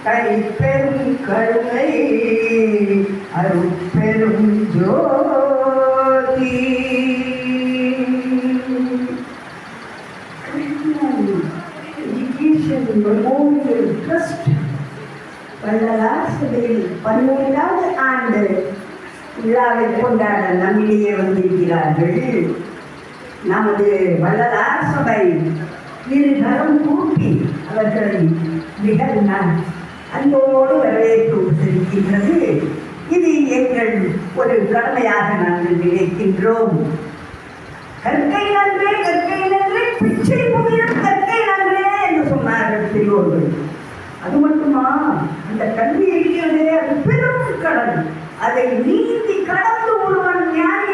தனிப்பெரும் கருணை அருட்பெரும் ஜோதி. எஜுகேஷன் மெமோரியல் ட்ரஸ்ட் வள்ளலார் சபையில் 11வது ஆண்டு விழாவை கொண்டாட நம்மிடையே வந்திருக்கிறார்கள். நமது வள்ளலார் சபை இருகரம் கூட்டி அவர்களை மிக அன்போடு வரவேற்று செல்கின்றது. இது எங்கள் ஒரு கடமையாக நாங்கள் நினைக்கின்றோம். கற்கை நன்றே கற்கை நன்றே பிச்சை புதியம் கற்கை நன்றே என்று சொன்னார்கள் பெரியோர்கள். அது மட்டுமா, அந்த கல்வி இருக்கிறதே அது பெரும் கடல். அதை நீந்தி கடந்து ஒருவன் ஞானி